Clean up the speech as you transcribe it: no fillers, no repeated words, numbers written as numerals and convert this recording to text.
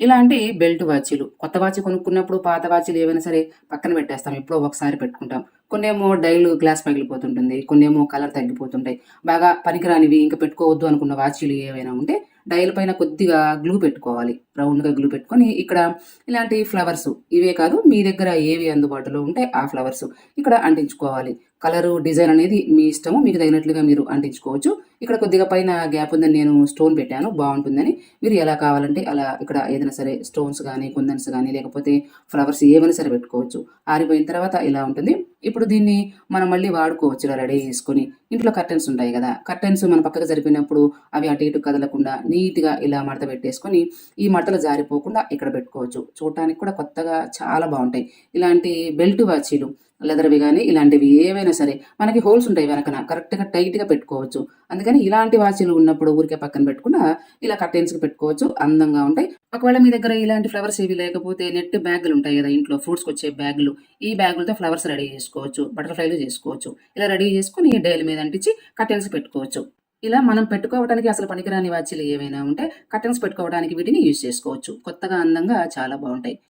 ఇలాంటి బెల్ట్ వాచీలు. కొత్త వాచీ కొనుక్కున్నప్పుడు పాత వాచీలు ఏవైనా సరే పక్కన పెట్టేస్తాం. ఎప్పుడో ఒకసారి పెట్టుకుంటాం. కొన్నేమో డైలు గ్లాస్ పగిలిపోతుంటుంది. కొన్నేమో కలర్ తగ్గిపోతుంటాయి. బాగా పనికిరానివి ఇంక పెట్టుకోవద్దు అనుకున్న వాచీలు ఏవైనా ఉంటే డయల్ పైన కొద్దిగా గ్లూ పెట్టుకోవాలి. రౌండ్‌గా గ్లూ పెట్టుకొని ఇక్కడ ఇలాంటి ఫ్లవర్సు ఇవే కాదు మీ దగ్గర ఏవి అందుబాటులో ఉంటే ఆ ఫ్లవర్సు ఇక్కడ అంటించుకోవాలి. కలరు, డిజైన్ అనేది మీ ఇష్టము. మీకు తగినట్లుగా మీరు అంటించుకోవచ్చు. ఇక్కడ కొద్దిగా పైన గ్యాప్ ఉందని నేను స్టోన్ పెట్టాను బావుంటుందని. మీరు ఎలా కావాలంటే అలా ఇక్కడ ఏదైనా సరే స్టోన్స్ గానీ, కుందన్స్ గానీ, లేకపోతే ఫ్లవర్స్ ఏవైనా సరే పెట్టుకోవచ్చు. ఆరిపోయిన తర్వాత ఇలా ఉంటుంది. ఇప్పుడు దీన్ని మనం మళ్ళీ వాడుకోవచ్చు ఇలా రెడీ చేసుకొని. ఇంట్లో కర్టెన్స్ ఉంటాయి గదా! కర్టెన్స్ మన పక్కకు జరిపినప్పుడు అవి అటు ఇటు కదలకుండా నీట్‌గా ఇలా మడత పెట్టేసుకొని, ఈ మడతలు జారిపోకుండా ఇక్కడ పెట్టుకోవచ్చు. చూడటానికి కూడా కొత్తగా చాలా బావుంటాయి. ఇలాంటి బెల్ట్ వాచీలు లెదర్‌వి గానీ, ఇలాంటివి ఏవైనా సరే మనకి హోల్స్ ఉంటాయి వెనకన. కరెక్ట్‌గా టైట్‌గా పెట్టుకోవచ్చు. అందుకని ఇలాంటి వాచీలు ఉన్నప్పుడు ఊరికే పక్కన పెట్టకుండా ఇలా కర్టెన్స్‌కి పెట్టుకోవచ్చు. అందంగా ఉంటాయి. ఒకవేళ మీ దగ్గర ఇలాంటి ఫ్లవర్స్ ఏవి లేకపోతే నెట్ బ్యాగులుంటాయి గదా! ఇంట్లో ఫ్రూట్స్‌కొచ్చే బ్యాగులు. ఈ బ్యాగులతో ఫ్లవర్స్ రెడీ జేసుకోవచ్చు. బటర్‌ఫ్లైలు జేసుకోవచ్చు. ఇలా రెడీ జేసుకొని డైల్ మీద అంటించి కర్టెన్స్‌కి పెట్టుకోవచ్చు. ఇలా మనం పెట్టుకోవటానికి అసలు పనికిరాని వాచీలు ఏవైనా ఉంటే కర్టెన్స్ పెట్టుకోవడానికి వీటిని యూజ్ చేసుకోవచ్చు. కొత్తగా, అందంగా చాలా బావుంటాయి.